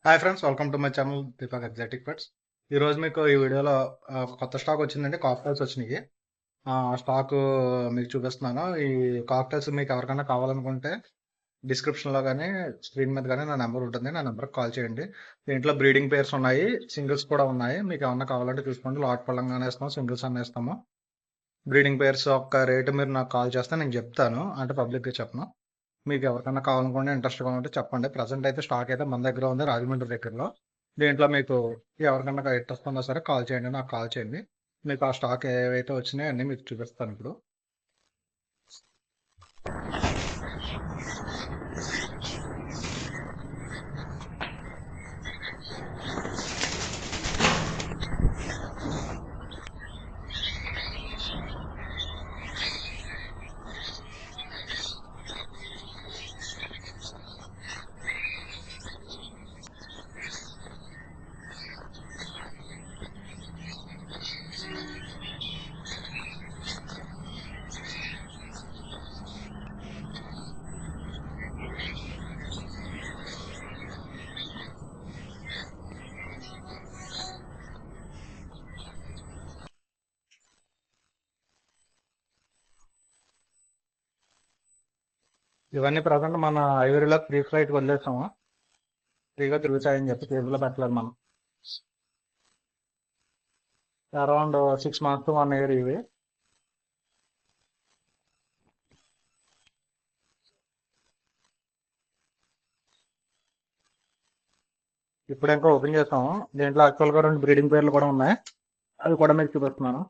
Hi friends, welcome to my channel Deepak exotic pets. ఈ రోజు మీకు ఈ వీడియోలో ఒక కొత్త స్టాక్ వచ్చిందండి. కాక్టైల్స్ వచ్చినాయి. స్టాక్ మీకు చూపిస్తున్నాను. ఈ కాక్టైల్స్ మీకు ఎవరికైనా కావాలనుకుంటే డిస్క్రిప్షన్లో కానీ స్క్రీన్ మీద కానీ నా నెంబర్ ఉంటుంది. నా నెంబర్కి కాల్ చేయండి. దీంట్లో బ్రీడింగ్ పేర్స్ ఉన్నాయి, సింగిల్స్ కూడా ఉన్నాయి. మీకు ఏమన్నా కావాలంటే చూసుకోండి. లాట్ పళ్ళంగానే ఇస్తాము, సింగిల్స్ అన్నీ ఇస్తాము. బ్రీడింగ్ పేర్స్ యొక్క రేటు మీరు నాకు కాల్ చేస్తే నేను చెప్తాను, అంటే పబ్లిక్గా చెప్పను. మీకు ఎవరికైనా కావాలనుకుంటే ఇంట్రెస్ట్గా ఉంటే చెప్పండి. ప్రజెంట్ అయితే స్టాక్ అయితే మన దగ్గర ఉంది, రాజమండ్రి దగ్గరలో. దీంట్లో మీకు ఎవరికైనా ఇంట్రెస్ట్ ఉన్నా సరే కాల్ చేయండి, నాకు కాల్ చేయండి. మీకు ఆ స్టాక్ ఏవైతే వచ్చినాయో అన్నీ మీకు చూపిస్తాను ఇప్పుడు. ఇవన్నీ ప్రజెంట్ మన ఐవరీలో ఫ్రీ ఫ్లైట్ వదిలేసాము. ఫ్రీగా తిరుగుతాయని చెప్పి కేజీలో పెట్టలేదు మనం. అరౌండ్ 6 months to 1 year ఇవి. ఇప్పుడు ఇంకా ఓపెన్ చేస్తాము. దీంట్లో యాక్చువల్గా 2 బ్రీడింగ్ పేర్లు కూడా ఉన్నాయి, అవి కూడా మీకు చూపిస్తున్నాను.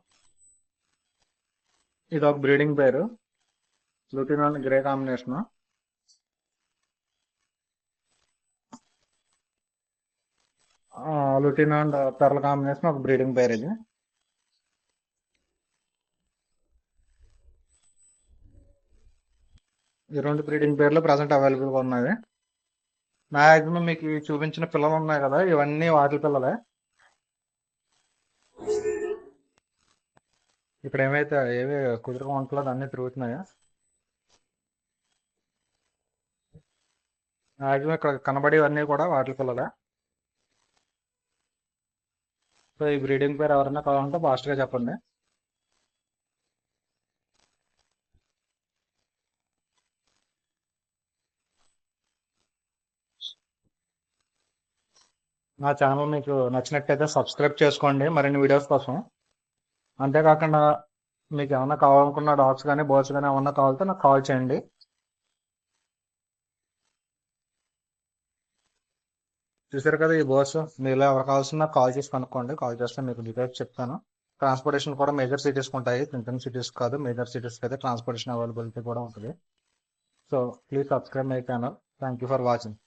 ఇది ఒక బ్రీడింగ్ పేరు, లూటినాన్ గ్రే కాంబినేషన్. లూటినాన్ పెర్ల్ కాంబినేషన్ ఒక బ్రీడింగ్ పేర్ ఇది. ఈ 2 బ్రీడింగ్ పేర్లు ప్రజెంట్ అవైలబుల్గా ఉన్నాయి. మ్యాక్సిమం మీకు చూపించిన పిల్లలు ఉన్నాయి కదా, ఇవన్నీ వాటి పిల్లలే. ఇక్కడ ఏమైతే ఏవి కుదురుగా ఉంటుందో అన్నీ తిరుగుతున్నాయి. మ్యాక్సిమం ఇక్కడ కనబడేవన్నీ కూడా వాటి పిల్లలే. సో ఈ బ్రీడింగ్ పేరు ఎవరైనా కావాలంటే ఫాస్ట్గా చెప్పండి. నా ఛానల్ మీకు నచ్చినట్టయితే సబ్స్క్రైబ్ చేసుకోండి మరిన్ని వీడియోస్ కోసం. అంతేకాకుండా మీకు ఏమన్నా కావాలనుకున్న డాగ్స్ కానీ బర్డ్స్ కానీ ఏమన్నా కావాలంటే నాకు కాల్ చేయండి. చూసారు కదా ఈ బర్డ్స్, మీలో ఎవరు కావాల్సిన నాకు కాల్ చేసి కనుక్కోండి. కాల్ చేస్తే మీకు డీటెయిల్స్ చెప్తాను. ట్రాన్స్పోర్టేషన్ కూడా మేజర్ సిటీస్కి ఉంటాయి, చిన్న చిన్న సిటీస్ కాదు. మేజర్ సిటీస్కి అయితే ట్రాన్స్పోర్టేషన్ అవైలబిలిటీ కూడా ఉంటుంది. So please subscribe my channel. Thank you for watching.